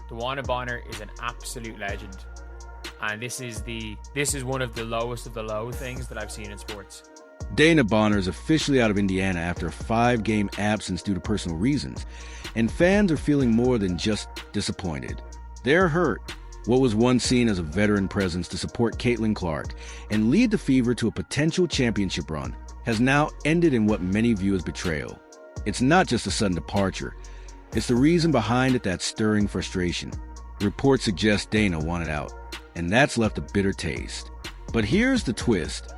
DeWanna Bonner is an absolute legend. And this is one of the lowest of the low things that I've seen in sports. DeWanna Bonner is officially out of Indiana after a 5-game absence due to personal reasons, and fans are feeling more than just disappointed. They're hurt. What was once seen as a veteran presence to support Caitlin Clark and lead the Fever to a potential championship run has now ended in what many view as betrayal. It's not just a sudden departure. It's the reason behind it that's stirring frustration. Reports suggest Dana wanted out, and that's left a bitter taste. But here's the twist.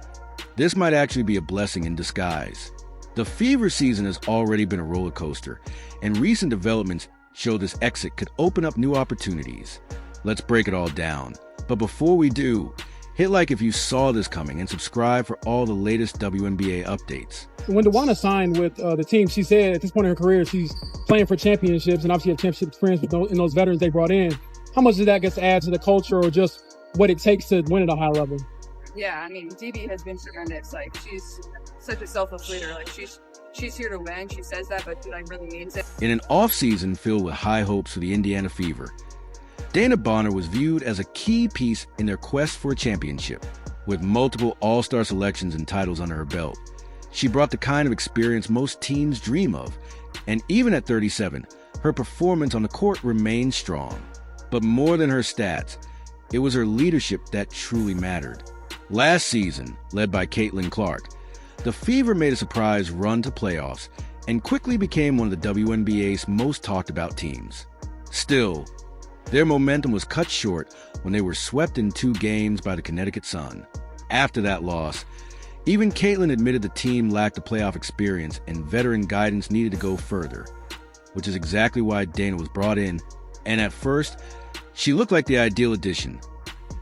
This might actually be a blessing in disguise. The Fever season has already been a roller coaster, and recent developments show this exit could open up new opportunities. Let's break it all down. But before we do, hit like if you saw this coming and subscribe for all the latest WNBA updates. When DeWanna signed with the team, she said at this point in her career, she's playing for championships and obviously had championship experience in those veterans they brought in. How much does that get to add to the culture or just what it takes to win at a high level? Yeah, I mean, DB has been tremendous. Like, she's such a selfless leader. Like, she's here to win. She says that, but she like really means it. In an offseason filled with high hopes for the Indiana Fever, DeWanna Bonner was viewed as a key piece in their quest for a championship. With multiple all-star selections and titles under her belt, she brought the kind of experience most teams dream of. And even at 37, her performance on the court remained strong. But more than her stats, it was her leadership that truly mattered. Last season, led by Caitlin Clark, the Fever made a surprise run to playoffs and quickly became one of the WNBA's most talked about teams. Still, their momentum was cut short when they were swept in 2 games by the Connecticut Sun. After that loss, even Caitlin admitted the team lacked the playoff experience and veteran guidance needed to go further, which is exactly why Dana was brought in. And at first, she looked like the ideal addition,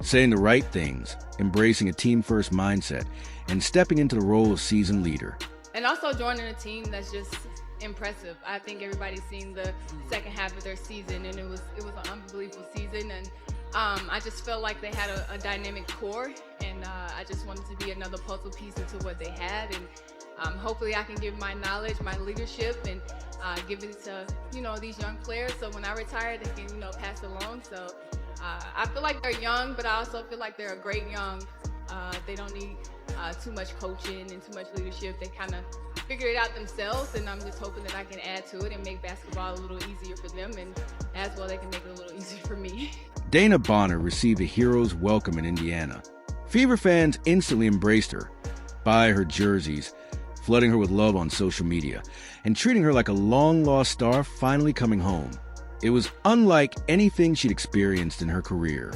saying the right things, embracing a team-first mindset, and stepping into the role of seasoned leader. And also joining a team that's just impressive. I think everybody's seen the second half of their season, and it was an unbelievable season. And I just felt like they had a dynamic core, and I just wanted to be another puzzle piece into what they had. And hopefully I can give my knowledge, my leadership, and give it to these young players. So when I retire, they can pass it along. So I feel like they're young, but I also feel like they're a great young. They don't need too much coaching and too much leadership. They kind of figure it out themselves, and I'm just hoping that I can add to it and make basketball a little easier for them, and as well they can make it a little easier for me. DeWanna Bonner received a hero's welcome in Indiana. Fever fans instantly embraced her, buy her jerseys, flooding her with love on social media, and treating her like a long-lost star finally coming home. It was unlike anything she'd experienced in her career.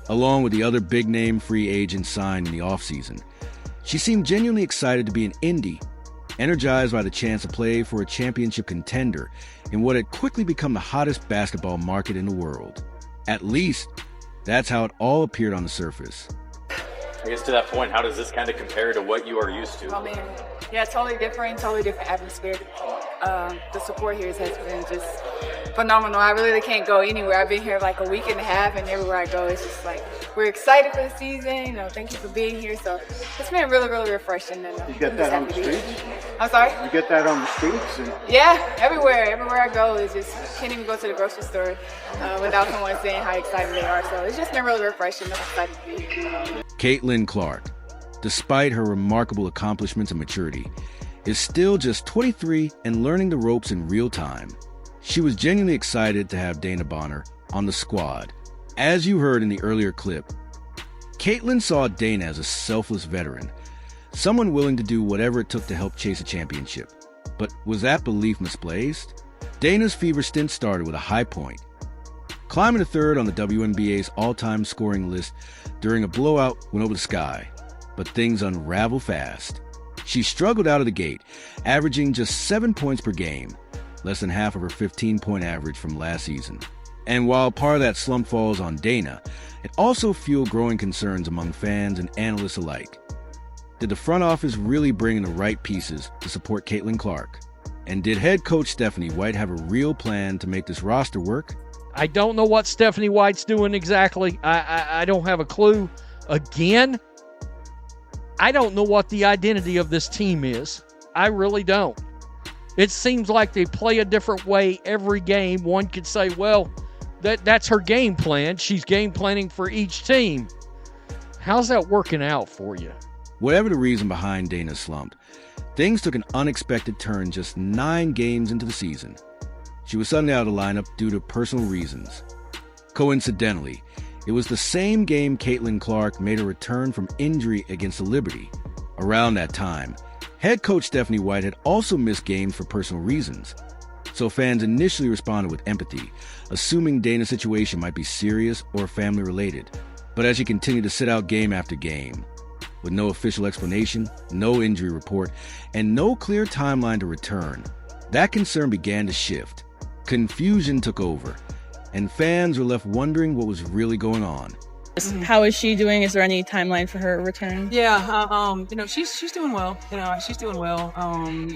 Along with the other big-name free agents signed in the offseason, she seemed genuinely excited to be an Indy, energized by the chance to play for a championship contender in what had quickly become the hottest basketball market in the world. At least, that's how it all appeared on the surface. I guess to that point, how does this kind of compare to what you are used to? I mean, yeah, totally different atmosphere. The support here has been just phenomenal. I really can't go anywhere. I've been here like a week and a half, and everywhere I go, it's just like, we're excited for the season. Thank you for being here. So it's been really, really refreshing. And you get that on the streets? I'm sorry? You get that on the streets? Yeah, everywhere. Everywhere I go, it's just, can't even go to the grocery store without someone saying how excited they are. So it's just been really refreshing. I'm excited to be here. Caitlin Clark, despite her remarkable accomplishments and maturity, is still just 23 and learning the ropes in real time. She was genuinely excited to have DeWanna Bonner on the squad. As you heard in the earlier clip, Caitlin saw Dana as a selfless veteran, someone willing to do whatever it took to help chase a championship. But was that belief misplaced? Dana's Fever stint started with a high point, climbing to third on the WNBA's all-time scoring list during a blowout went over the sky. But things unravel fast. She struggled out of the gate, averaging just 7 points per game, less than half of her 15-point average from last season. And while part of that slump falls on Dana, it also fueled growing concerns among fans and analysts alike. Did the front office really bring in the right pieces to support Caitlin Clark? And did head coach Stephanie White have a real plan to make this roster work? I don't know what Stephanie White's doing exactly. I don't have a clue. Again, I don't know what the identity of this team is. I really don't. It seems like they play a different way every game. One could say, well, That's her game plan. She's game planning for each team. How's that working out for you? Whatever the reason behind Dana's slump, things took an unexpected turn just 9 games into the season. She was suddenly out of the lineup due to personal reasons. Coincidentally, it was the same game Caitlin Clark made a return from injury against the Liberty. Around that time, head coach Stephanie White had also missed games for personal reasons. So fans initially responded with empathy, assuming Dana's situation might be serious or family-related. But as she continued to sit out game after game, with no official explanation, no injury report, and no clear timeline to return, that concern began to shift. Confusion took over, and fans were left wondering what was really going on. How is she doing? Is there any timeline for her return? Yeah, she's doing well. She's doing well.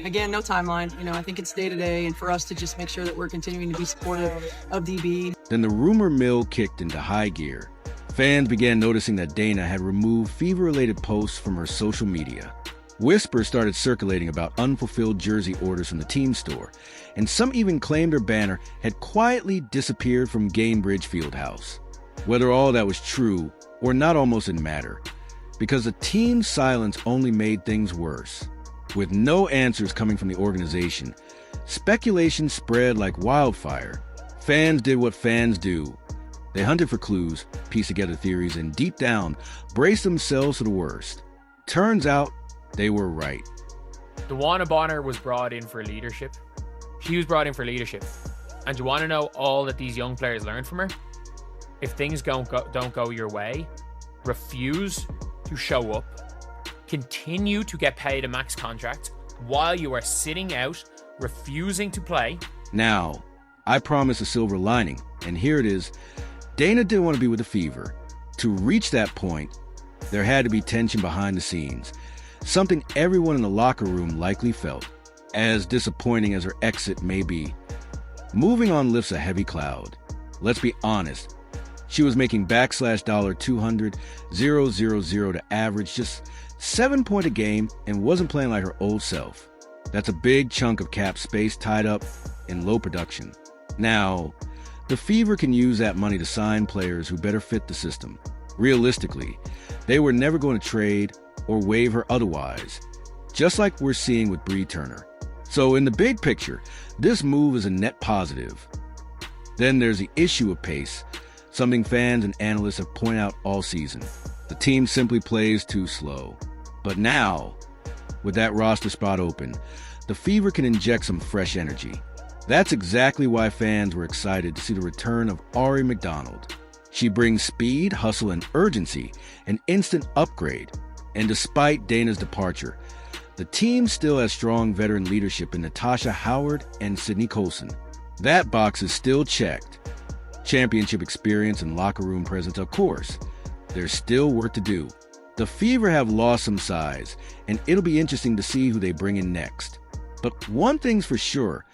Again, no timeline. I think it's day to day, and for us to just make sure that we're continuing to be supportive of DB. Then the rumor mill kicked into high gear. Fans began noticing that Dana had removed fever-related posts from her social media. Whispers started circulating about unfulfilled jersey orders from the team store, and some even claimed her banner had quietly disappeared from Gainbridge Fieldhouse. Whether all that was true or not almost didn't matter, because the team's silence only made things worse. With no answers coming from the organization, speculation spread like wildfire. Fans did what fans do. They hunted for clues, pieced together theories, and deep down, braced themselves for the worst. Turns out, they were right. DeWanna Bonner was brought in for leadership. She was brought in for leadership. And do you want to know all that these young players learned from her? If things don't go your way, refuse to show up. Continue to get paid a max contract while you are sitting out, refusing to play. Now, I promised a silver lining, and here it is. Dana didn't want to be with the Fever. To reach that point, there had to be tension behind the scenes, something everyone in the locker room likely felt, as disappointing as her exit may be. Moving on lifts a heavy cloud. Let's be honest, she was making $200,000 to average just 7 points a game and wasn't playing like her old self. That's a big chunk of cap space tied up in low production. Now, the Fever can use that money to sign players who better fit the system. Realistically, they were never going to trade or waive her otherwise, just like we're seeing with Bree Turner. So in the big picture, this move is a net positive. Then there's the issue of pace, something fans and analysts have pointed out all season. The team simply plays too slow. But now, with that roster spot open, the Fever can inject some fresh energy. That's exactly why fans were excited to see the return of Ari McDonald. She brings speed, hustle, and urgency, an instant upgrade. And despite Dana's departure, the team still has strong veteran leadership in Natasha Howard and Sydney Colson. That box is still checked. Championship experience and locker room presence, of course. There's still work to do. The Fever have lost some size, and it'll be interesting to see who they bring in next. But one thing's for sure,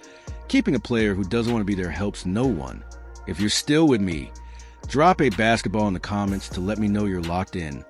keeping a player who doesn't want to be there helps no one. If you're still with me, drop a basketball in the comments to let me know you're locked in.